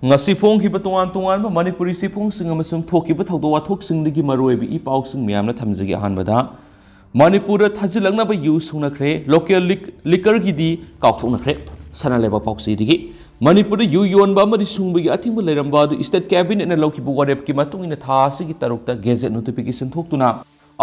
ngasi phongkiba tongan tongan ba manipuri sifongsing amasung thokiba thawdo wathoksingdagi maroibi i pausing miyamna thamjagi ahanbada manipur thajilaknaba yu sungnakhre local liquor gidi kaukthoknakhre sanaleba pausidi manipur yu yonba amadi sungbagi athingba leiramba du state cabinet na lokhibu warep ki matungina thasi gi tarukta gazette notification thoktuna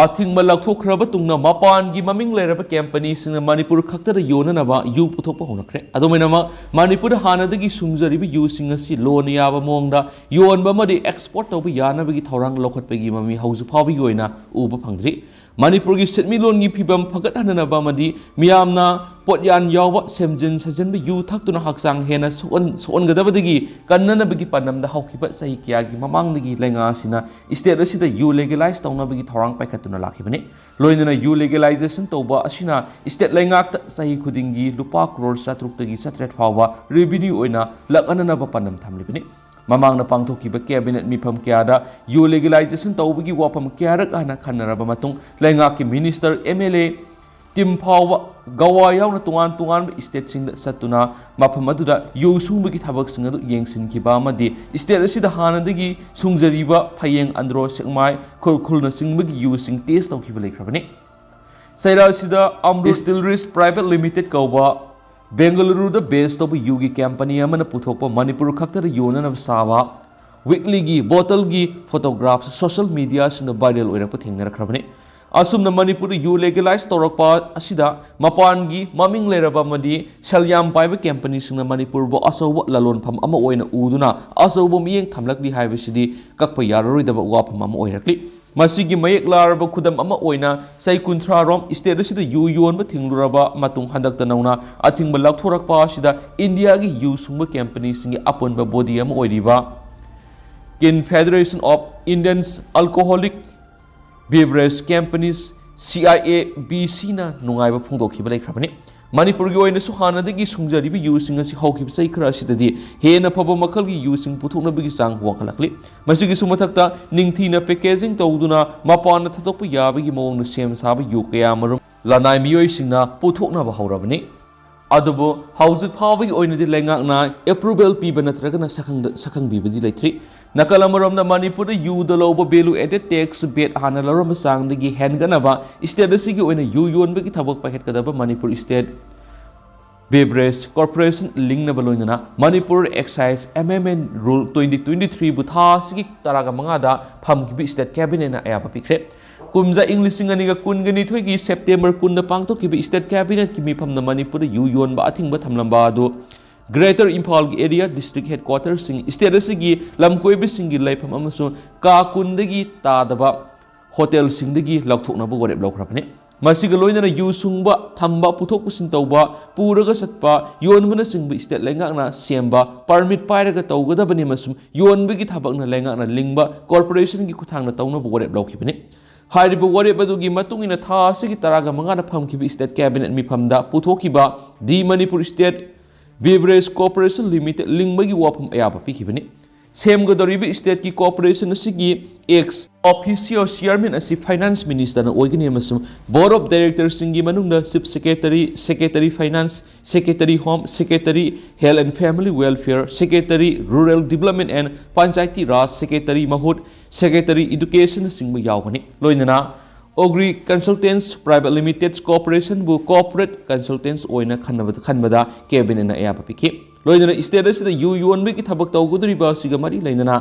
athingba lakthokraba tungna mapan gi maming leiraba company singna manipur khakta yonanaba yu puthokpa honakre adomainama manipur hanadagi sungjaribi yu singasi lon yaba mongda yonba amadi export tawba yanabagi thorang lokhatpagi mami hauju phawi goina uba phangdri manipur gi setmilon gi phibam phagat hananaba amadi miyamna potyan yawa semjin sajanba yu thaktuna haksang hena son gadabadagi kannanabagi panamda hawkiba sahi kya gi mamangdagi lenga sina state asida yu legalize tawnabagi thorang paikatuna lakhibani loinana yu legalization tawba asina state lengak sahi khudingi lupa crore 7 7 phaoba revenue oina lakananaba panam thamlibani mamangna pangthokiba cabinet mifam kyada yu legalization tawbagi wapam kyarak ana khanaraba matung lengak ki minister mla tim phawa gawa yauna tungan state sing satuna mafam aduda yu sungbagi thabak sing adu yengsinkiba amadi state asida hanadagi sungjariba phayeng andro sekmai khulkhulna singbagi yu sing test tawkiba lekhrabani saira sida distilleries private limited kauba Bengaluru the base of Yugi company amana puthokpa Manipur khakta yonana sawa weekly gi bottle gi photographs social media sing viral oirapa thengna rakhrabani asumna Manipur yu legalize torakpa asida mapan gi maming leraba madi salyam paiba company sing Manipur bo asoba lalon pham ama oina uduna asoba miyeng thamlakli haibasidi kakpa yaroidaba wapam ama oirakli masigi mayek laraba khudam ama oina sai kunthra rom state asida yu yonba thingluraba matung handakta nauna athingba lakthorakpa asida India gi yu sungba company singi aponba body ama oiriba Confederation of Indian Alcoholic Beverage Companies CIABC na nungaiba phungdokhiba lekhrabani Manipur gi oina su hanadagi sungjaribi yu sing asi hawkhib sai khara asidadi hena phaba makhal gi yu sing puthoknabagi sang wakhalakli masigi sumathakta ningthina packaging tawduna mapana thatokpa yabagi mawng na sem saba yu kaya marum lanai miyoi singna puthoknaba hawrabani adubo hauzik phawagi oina di lengakna approval piba natragana sakhang bibadi leithri nakalamaromna Manipur yu da loba value added tax bet hana larom sangdagi henganaba state asigi oina yu yonbagi thabak paket kadaba Manipur State Beverage Corporation link na baloinana Manipur Excise Amendment Rule 2023 butha sigi taraga mangada phamkibi state cabinet na ayapa pikre kumja Englishing aniga kungani thoigi September 10 na pangthokibi state cabinet ki mifamna Manipur yu yonba athingba thamlamba adu Greater Imphal area district headquarters sing state asigi lamkoibi singi laifam amasu ka kundagi tadaba hotel singdagi laukthoknaba warep laukrapani masiga loinana yu sungba thamba puthok pusin tawba puraga satpa yonbana singba state lengakna semba permit pairaga tawgadabani masum yonbagi thabakna lengakna lingba corporation gi kuthangna tawnaba warep laukhibani hairiba warep adugi matungina tha asigi taraga mangana phamkibi state cabinet mifamda puthokiba di Manipur State Beverage Corporation Limited lingbagi wapam ayaba pikibani semgadoribi state ki corporation asigi ex officio chairman asi finance minister na oigani amasum board of directors singi manungda chief secretary finance secretary home secretary health and family welfare secretary rural development and panchayati raj secretary mahut secretary education singba yawani loinana Ogri Consultants Private Limited Corporation bu corporate consultants oina khanbada cabinet na ayapa piki loinana state asida yu yonbe ki thabak tawgudriba siga mari leinana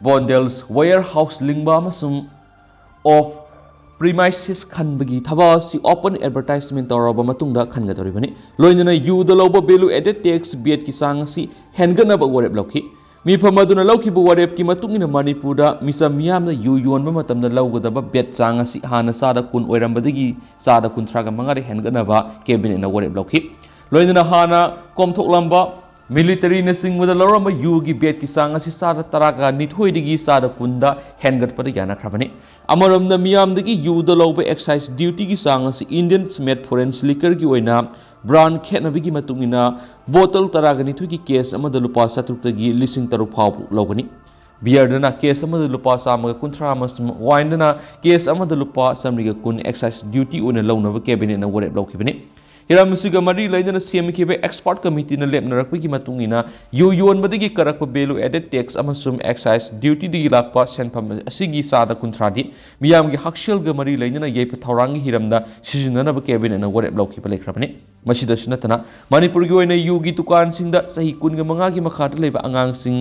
bondels warehouse lingba amasum of premises khanbagi thabasi open advertisement tawraba matungda khangadoribani loinana yu da loba value added tax bet ki sangasi henganaba warep lokhi mifam aduna laukibu warep ki matungina Manipurda misa miyamna yu yonba matamna laugadaba bet changasi hana sada kun oirambadagi sada kun thraga mangare henganaba cabinet na warep lokhi loinana hana komthoklamba military na singwada loramba yu gi bet ki sangasi sada taraga nithoidigi sada kunda hengatpada yana khrabani amaramna miyamdagi yu da loba excise duty gi sangasi Indian made foreign liquor gi oina brand khetnabigi matungina bottle taragani thugi case amada lupa satrukagi lising taruk phau logani beer dana case amada lupa samaga kunthra amasum wine dana case amada lupa samriga kun excise duty ona lawnaba cabinet na warep lawkhibani हिराम असिगा मरी लैदना सेमखिबे expert committee ना लेपनरकपगी मतुंगिना यू योनबदगी करकप वैल्यू एडेड टैक्स अमसुम एक्साइज ड्यूटी दगी लाकपा सेनफम असिगी सादा कुंथ्रादी मियामगी हक्सेलगा मरी लैदना येफ थौरांगी हिरमदा सिजननब कैबिनेट ना वरेप लौखिबा लेखरबने मसिदसु नतना मणिपुरगी ओइना युगी दुकानसिंगदा सही कुनगा मंगागी मखादा लेबा अंगांगसिंग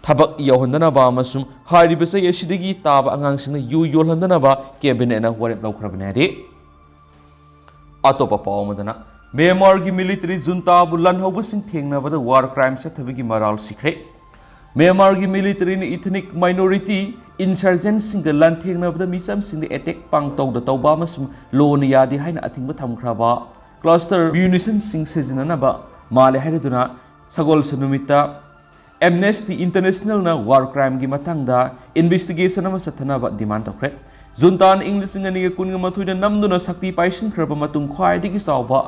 थबक यौहंदनबा अमसुम हारिबा सही असिदगी ताबा अंगांगसिंगना यू योलहंदनबा कैबिनेट ना वरेप लौखरबने हादे अतोपा पावमदना म्यांमार की मिलिट्री जुंता लनहौबसिंग थेंगनबदा वार क्राइम सथबगी मराल सिखरे म्यांमार की मिलिट्री ने इथनिक माइनॉरिटी इंसर्जेंट सिंग लनथेंगनबदा मिसम सिंग अटैक पांगतौदा तौबा मसुम लोन यादे हाइना अथिंग थमख्रबा क्लस्टर म्यूनिशन सिंग सिजननबा माले हाइदुना सगोल सनुमिता एमनेस्टी इंटरनेशनल ना वार क्राइम की मतंगदा इन्वेस्टिगेशन अमा सथनबा डिमांड तौखरे जुंतान इंग्लिसिंग अनिगे कुनगा मथुइना नमदुना शक्ति पाइसिनख्रबा मतुंग ख्वाइदगी चावबा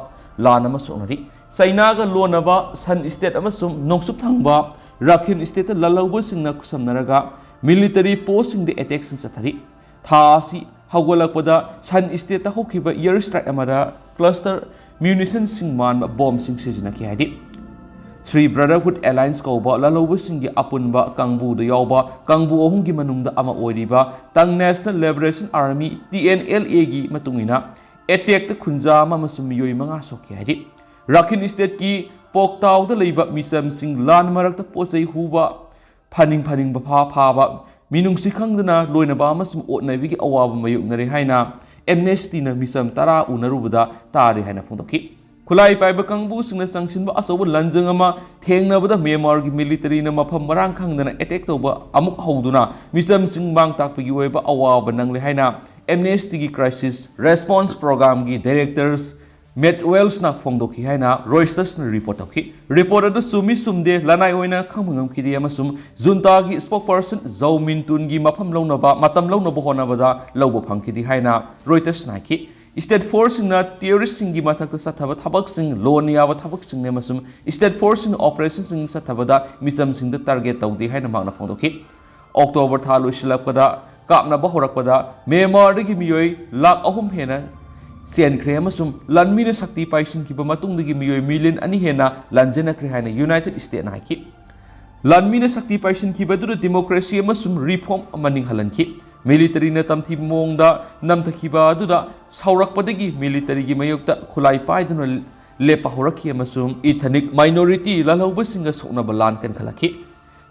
लान अमा सोनरी चाइनागा लोनबा सन स्टेट अमसुम नोंगसुप थांगबा राखिन स्टेट ललौबसिंगना कुसमनरगा मिलिटरी पोस्टिंग द अटैक सिंग चथरी थासी हौगलकपदा सन स्टेट होखिबा एयर स्ट्राइक अमदा क्लस्टर म्यूनिशन सिंग मान बॉम्ब सिंग सिजनखि हाइदि श्री ब्रदरहुड एलायंस कौबा ललौबसिंगी अपुनबा कांगबुद यावबा कांगबु अहुंगी मनुंगदा अमा ओइरिबा तंग नेशनल लिबरेशन आर्मी TNLA गी मतुंगिना अटैक त खुंजा अमसुम मियोय मंगा सोखि हाइदि राखिन स्टेट की पोकतावदा लेबा मिसम सिंग लान मरकता पोसै हुबा फानिंग बफा फाबा मिनुंगसि खंगदना लोइनबा अमसुम ओटनैबिगी अवाबा मयुकनरे हाइना एमनेस्टी ना मिसम तरा उनरुबदा तारे हाइना फोंदोखि खुलाई पाइब कंबू सिंगना संगसिनबा असोब लंजंग अमा थेंगनबदा म्यांमार की मिलिटरी ना मफम मरांग खंगदना अटैक तौबा अमुक हौदुना मिसम सिंग मांग ताकपगी ओइबा अवाबा नंगले हाइना एमनेस्टी की क्राइसिस रेस्पॉन्स प्रोग्राम की डायरेक्टर्स मेटवेल्स ना फोंदोखि हाइना रॉयस्टर्स ना रिपोर्ट तौखि रिपोर्ट अदु सुमि सुमदे लनाय ओइना खंगमंगमखिदि अमसुम जुंता की स्पोकपर्सन जौमिनतुन की मफम लौनबा मतम लौनबा होनबदा लौबा फंखिदि हाइना रॉयटर्स नाखि स्टेट फोर्स सिंगना टेररिस्ट सिंगी मथक्ता सथबा थबक सिंग लोन याबा थबक सिंगने मसुम स्टेट फोर्स सिंग ऑपरेशन सिंग सथबदा मिसम सिंग टारगेट तौदि हाइना मागना फोंदोखि अक्टोबर था लोइसिलकपदा कापनबा होरकपदा म्यांमार दगी मियोय लाख अहुम हेना सेनख्रे अमसुम लनमीना शक्ति पाइसिनखिबा मतुंगदगी मियोय मिलियन अनि हेना लंजेनख्रे हाइना यूनाइटेड स्टेट नाखि लनमीना शक्ति पाइसिनखिबदुदा डेमोक्रेसी अमसुम रिफॉर्म अमनिंग हलनखि मिलिटरी ने तमथि मोंगदा नमथखिबा अदुदा सौरकपदगी मिलिटरी की मयोक्ता खुलाई पाइदुना लेपा होरखि अमसुम इथनिक माइनॉरिटी ललौबसिंग सोकनबा लान कनखलखि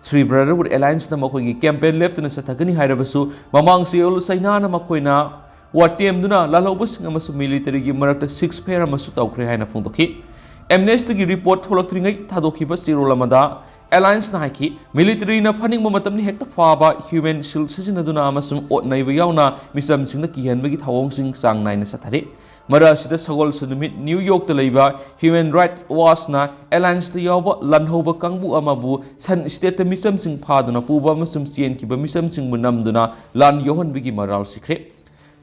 श्री ब्रदरहुड एलायंस ना मखोगी कैंपेन लेप्तना सथगनी हाइरबसु ममांग सियोल सैनाना मखोइना वाटेमदुना ललौबसिंग अमसुम मिलिटरी की मरक्ता 6 फेर अमसु तौख्रे हाइना फोंदोखि एमनेस्टी की रिपोर्ट थोलक्त्रिङै थादोखिबा सिरोल अमदा एलायंस ना हाइकी मिलिटरी ना फनिंग मतमनि हेक्ता फाबा ह्यूमन शिल्ड सिजनदुना अमसुम ओटनैब यावना मिसम सिंगना किहनबगी थावोंग सिंग सांग नाइना सथारे मरासिदा सगोल सनुमित न्यूयॉर्क ता लैबा ह्यूमन राइट वाच ना एलायंस ता यावबा लनहौबा कांगबु अमाबु सन स्टेट ता मिसम सिंग फादुना पुबा अमसुम सियनकिबा मिसम सिंग नमदुना लान योहनबगी मराल सिखरे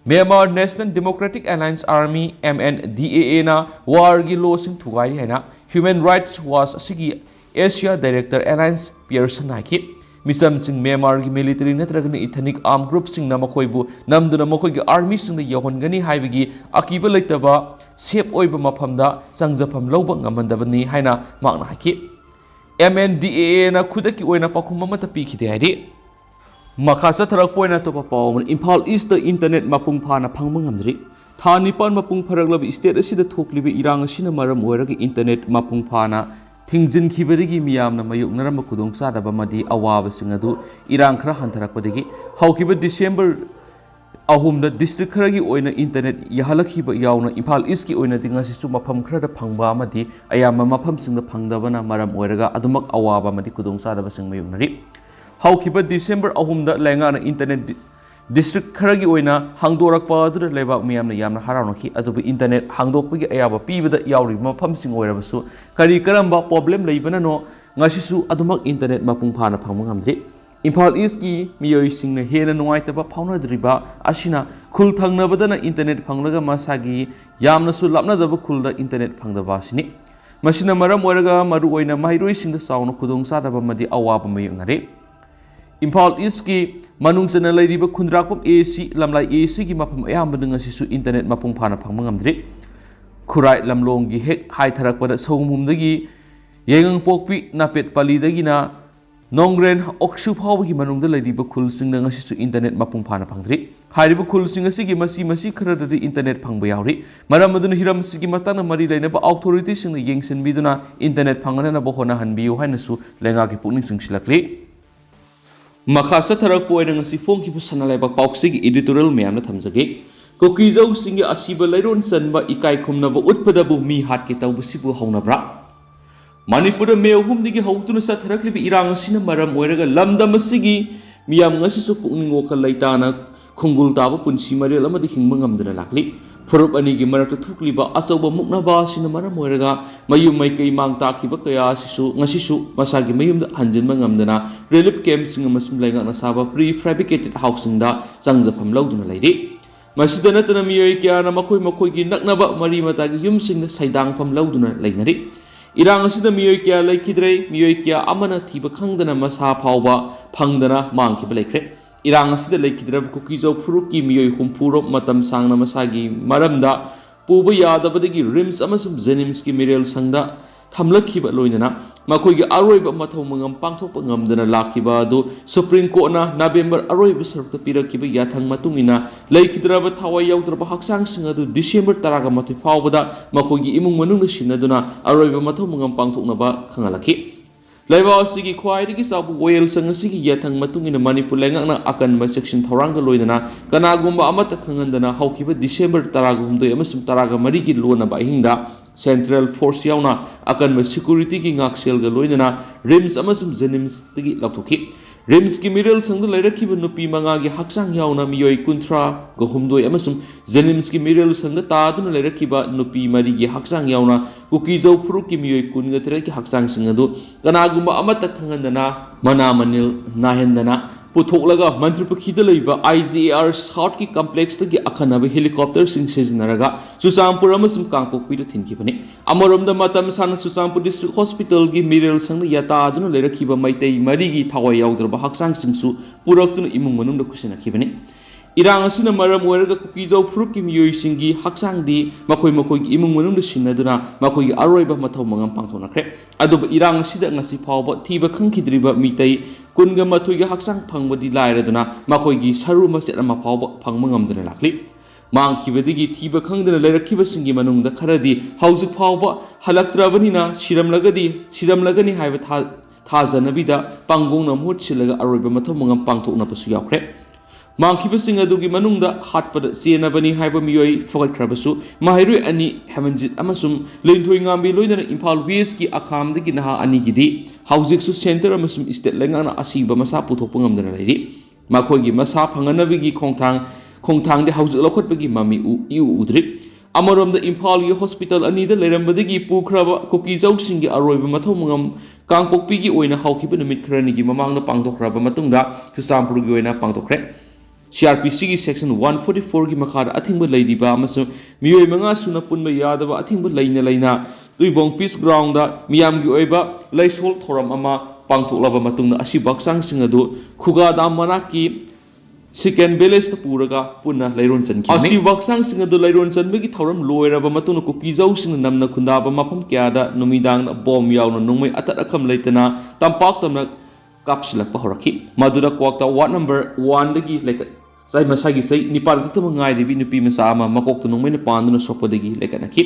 Myanmar national democratic alliance army MNDAA ना वार की लो सिंग थुगाई हैना ह्यूमन राइट्स वाच असिगी एशिया डायरेक्टर एलायंस पियर्सन हाइकी मिसम सिंग म्यांमार की मिलिटरी नत्रगन इथनिक आर्म ग्रुप सिंग ना मखोइबु नमदुना मखोइगी आर्मी सिंग ना यौहनगनी हाइबगी अकीबा लेतबा सेफ ओइबा मफमदा संगजफम लौबा ngमन्दबनी हाइना मागना हाइकी MNDAA ना खुदकी ओइना पखुम अमता पिखिदे हाइदि मखा चथरक पोइना तोपा पावमन इम्फाल ईस्ट इंटरनेट मपुंग फाना फंगबा ngamdri था निपान मपुंग फरगलब स्टेट असिदा थोकलिबे इरांग असिना मरम ओइरग इंटरनेट मपुंग फाना थिंजिनखिबदगी मियामना मयुकनरम खुदोंग चादबमदि अवाबसिंग अदु इरांग खरा हंथरकपदगी हौकिबा डिसेंबर अहुमदा डिस्ट्रिक्ट खरगी ओइना इंटरनेट यहलखिबा यावना इम्फाल ईस्ट की ओइना दिंगासिसु मफम खरदा फंगबा अमदि अयामा मफम सिंगदा फंगदबना मरम ओइरगा अदुमक अवाबमदि खुदोंग चादबसिंग मयुकनरि हौकिबा डिसेंबर अहुमदा लेंगाना इंटरनेट डिस्ट्रिक्ट खरगी ओइना हांगदोरकपा अदुदा लेबा मियामना यामना हरावनखि अदुबु इंटरनेट हांगदोकपगी अयाबा पीबदा यावरि मफमसिंग ओइरबसु करी करंबा प्रॉब्लम लेबननो ngasisu adumak internet mapung phana phangma ngamdri Imphal east की मियोइसिंगना हेना नुंगाइतबा फाउनद्रिबा असिना खुल थंगनबदना इंटरनेट फंगलगा मसागी यामनसु लापनदबा खुलदा इंटरनेट फंगदबा सिनि मसिना मरम ओरगा मरु ओइना माहिरोइसिंगदा साउना खुदोंग सादबा मदि अवाबा मयुंगरे इम्फाल ईस्ट की मनुंगसना लैरिबा खुंद्राकोम एसी लमलाई एसी की मफम अयामबदंग असिसु इंटरनेट मपुंग फाना फंगमा ngamdri खुराई लमलोंगी हेक हाइथरकपद सौमुमदगी येंगंग पोकपी नापेट पालीदगिना नोंग्रेन ऑक्सु फावगी मनुंगद लैरिबा खुलसिंग ngasisu इंटरनेट मपुंग फाना फंगद्रि हारिबा खुलसिंग असigi मसी खरददि इंटरनेट फंगबा यावरि मरम अदुन हिरम सिगी मताना मरि लैनबा अथॉरिटी सिंग येंगसिनबिदुना इंटरनेट फंगनना बहोना हनबियु हाइनसु लेंगागी पुकनिंग सिंगसिलक्रि मखासा थरक पोइना ngasi फोंगी सनालाइबा पाउक्सिगी एडिटोरियल मैमना थमजगे कोकीजौ सिंगी असिबा लैरोन चनबा इकाई खुमनबा उत्पदबु मी हाटके तौबसिबु हौनब्रा Manipur me humdigi hautuna sa tharaklibi irang asina maram oiraga lamdam asigi miyam ngasisu pukning wakal laitana khungul taba punsi maril amadi hingma ngamdana lakli furup anigi marakta thukliba asauba muknaba asina maram oiraga mayum mai kai mang takiba kaya asisu ngasisu masagi mayumda hanjinma ngamdana relief camps ngamasum lainga nasaba prefabricated housing da changjafam lauduna lairi masida natana miyoi kya na makoi gi naknaba mari matagi yumsing saidang fam lauduna lainari Irang asida miyoi kya laikidre miyoi kya amana thiba khangdana masa phaoba phangdana mangkiba laikre Irang asida laikidra kukijo furuki miyoi humpuro matam sangna masagi maramda puba yadabadagi rims amasum jenims ki miral sangda thamlakhiba loinana makoigi aroiba mathau mangam pangthokpa ngamdana lakiba adu supreme court na November aroiba sarukta pirakiba yathang matungina laikidraba thawai yaudraba haksang singa adu December taraga mathi phawbada makoigi imung manungna sinaduna aroiba mathau mangam pangthoknaba khangalaki laiba asigi khwaidigi sabu oil sanga sigi yathang matungina Manipur lengakna akanba section thorangda loidana kanagumba amata khangandana haukiba December taraga humdoi amasum taraga marigi lona ba hinga Central Force yauna akan ma security ki ngaksel ga loinana rims amasum jenims tigi lapthoki rims ki miral sangdu lairakhiba nupi manga gi haksang yauna miyoi kunthra go humdoi amasum jenims ki miral sangda taduna lairakhiba nupi mari gi haksang yauna kukijo furu ki miyoi kun ga tere ki haksang singadu kanagumba amata khangandana mana manil nahendana पुथोलगा मंत्री पखीदा लैबा IGR South की complex तगी अखनब helicopter सिंग सिजनरगा सुसामपुर अमसुम कांगपोकपीदा थिनखिबने अमरोमदा मतम सान सुसामपुर district hospital की मिरेल संग यातादुन लेरखिबा Meitei मरीगी थावाय याउद्रबा हक्सांग सिंगसु पुरक्तुन इमुंग मनुंगदा खुसिनाखिबने Irang asina maram oiraga kukijo fruki miyoi singi haksangdi makoi imung manungda sinaduna makoi aroiba mathau mangam pangthonakre aduba irang sida ngasi phawba thiba khangkhidriba mitai kunga mathuiga haksang phangbadi lairaduna makoi gi saru masjid ama phawba phangmangamdana lakli mangkhibadigi thiba khangdana lairakhiba singi manungda kharadi haujuk phawba halaktrabanina shiramlagani haiba thajanabida panggongna mut silaga aroiba mathau mangam pangthokna pasu yaukre Mangkibasing adugi manungda hatpada sienabani haiba miyoi fogatkrabasu mahirui ani hemanjit amasum leinthoi ngambi loinana Imphal West ki akhamdagi naha ani gidi haujiksu center amasum state lengana asiba masa puthokpa ngamdana lairi makoigi masa phanganabigi khongthangde haujik lokhotbagi mami udri amaromda Imphal gi hospital ani da leirambadagi pukhraba kokijau singi aroiba mathau mangam kangpokpigi oina haukiba numit khrani gi mamangda pangdokraba matungda Susampur gi oina pangdokre CRPC की section 144 की मखादा a thing लैरिबा अमसु मियोय मंगा सुना पुनबा यादबा a thing लैना Tuibong peace ground दा मियाम की ओइबा लैसोल theorem अमा पांगथोकलाबा मतुंगना असि बक्सांग सिंग अदु खुगा दाम मना की सेकेंड बेलेस पुरगा पुना लैरोन चनखि असि बक्सांग सिंग अदु लैरोन चनबगी थोरम लोयराबा मतुंगना कुकीजौ सिंग नमना खुंदाबा मफम क्यादा नुमिदांग बॉम यावना नुंगमै अतत अखम लैतना तंपाक तमना कापसिलकपा होरखि मदुदा क्वाक्ता वार्ड नंबर 1 दगी लेक Sai masagi sai nipal khakta mangai debi nupi masa ama makok tunung mai panduna sopodagi lekanaki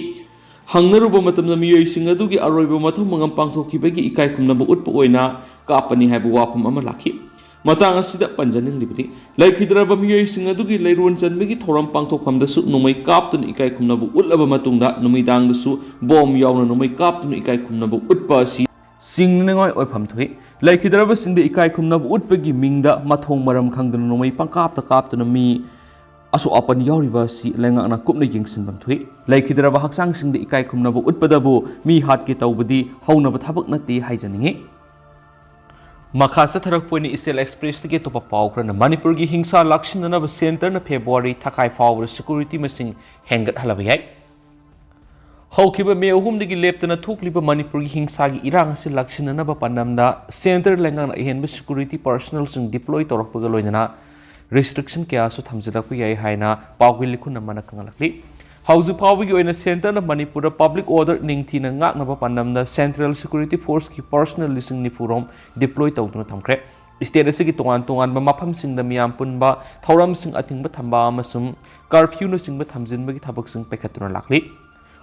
hangnaruba matamna miyoi sing adugi aroiba mathau mangam pangthokibagi ikai khumnaba utpa oina kapani haibu wapam ama lakhi matang asida panjaning libri laikhidraba miyoi sing adugi leiron chanbagi thoram pangthokhamda su numai kaptun ikai khumnaba utlaba matungda numidang su bom yauna numai kaptun ikai khumnaba utpa si singnengoi oipham thui laikhidraba sinde ikai khumnaba utpagi mingda mathong maram khangdana nomai pangkapta kaptana mi asu apan yauriba si lengakna kupna yengsinbam thui laikhidraba haksang sinde ikai khumnaba utpadabu mi hatke tawbadi haunaba thabak nate haijaninge makha satharak poini Istel Express tege topa pawkrana Manipur gi Hingsha Laksinanaba Center na February thakhai phaoba security masing hengatlalaba yai Haukiba me ahumdagi leptana thokliba Manipur gi Hingsha gi irang ase Laksinanaba panamda center lengana ihenba security personnel sing deploy torakpaga loinana restriction kya su thamjadakpa yai haina pawgil likhun namana kangalakli Hauju Pawigi oina Center na Manipur Public Order Ningthina ngaknaba panamna Central Security Force ki personal lising ni furom deploy tawduna thamkre. State asigi tongan mafam sing da miyam punba thoram sing atingba thamba amasum curfew na singba thamjinba ki thabak sing pekhatuna lakli.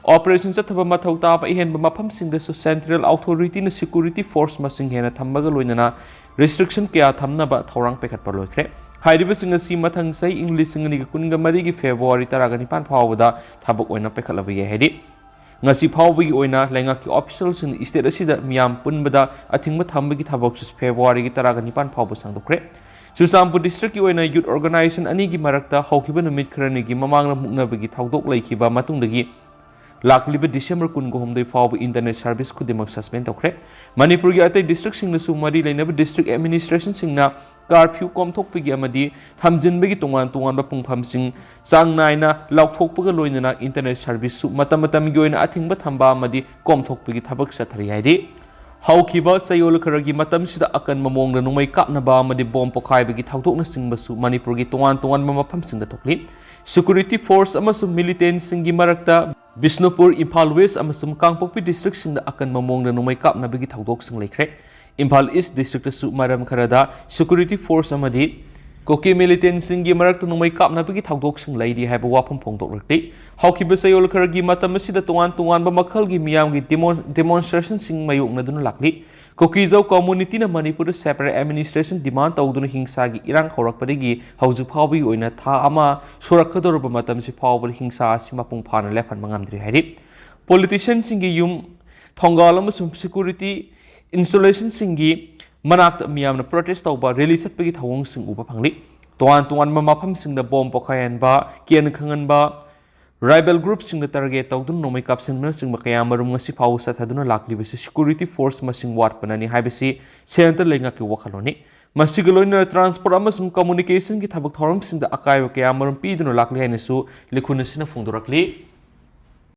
Operation chathaba mathau ta pa ihen mafam sing da Central Authority na Security Force masing hena thambaga loinana restriction kya thamna ba thorang pekhat par loikre. Hairibasing asi mathang say English sing ni kunga marigi February taragani pan phawda thabak oina pekhatlabi hedi. Ngasi phawbi oina lengaki officials in state asida miyam punbada athingba thambagi thabak February gi taragani pan phawba sangdokre. Chusampu district ki oina youth organization ani gi marakta hawkiba numit kharani gi mamangna muknabagi thawdok laikhiba matungdagi Lakliba December kun gohomdai phawba internet service kudimak suspend tokre. Manipur gi atai district sing na sumari lainaba district administration sing na curfew komthokpigi amadi thamjinbagi tongan ba pungpham sing sang naina laukthokpaga loinana internet service su matam gi oina athingba thamba amadi komthokpigi thabak sathari haidi haukiba sayol kharagi matam sida akan mamong na numai kapnaba amadi bom pokhaiba thawdokna singba su Manipur gi tongan ba mafam singda thokli security force amasung militant singi marakta Bisnupur Imphal West amasung Kangpokpi district singda akan mamong na numai kapnabagi thawdok sing laikre Imphal East District su maram kharada security force amadi koki militant singi marakta numai kapnabagi thawdok sing laidi haiba wafam phongdok rakti haukiba sayol kharagi matam asida tongan ba makhalgi miyamgi demonstration sing mayokna duna lakli koki jau community na Manipur separate administration demand tawduna hingsa gi irang horakpadigi hauju phawbi oina tha ama surakadorba matam si phawbal hingsa si mapung phana lefan mangamdri hairi politician singi yum thongal amasum security installation singi manak miyamna protest tawba release atpagi thawong sing uba phangli tongan ma mafam singda bom pokhayan ba kian khangan ba rival group sing target tawdun nomai kapsen na sing makaya marum ngasi phaw sa thaduna lakli bisi security force masing wat panani haibisi center lenga ki wakhaloni masigaloina transport amasum communication ki thabak thoram sing da akai kaya marum piduna lakli hainasu likhuna sina phungdorakli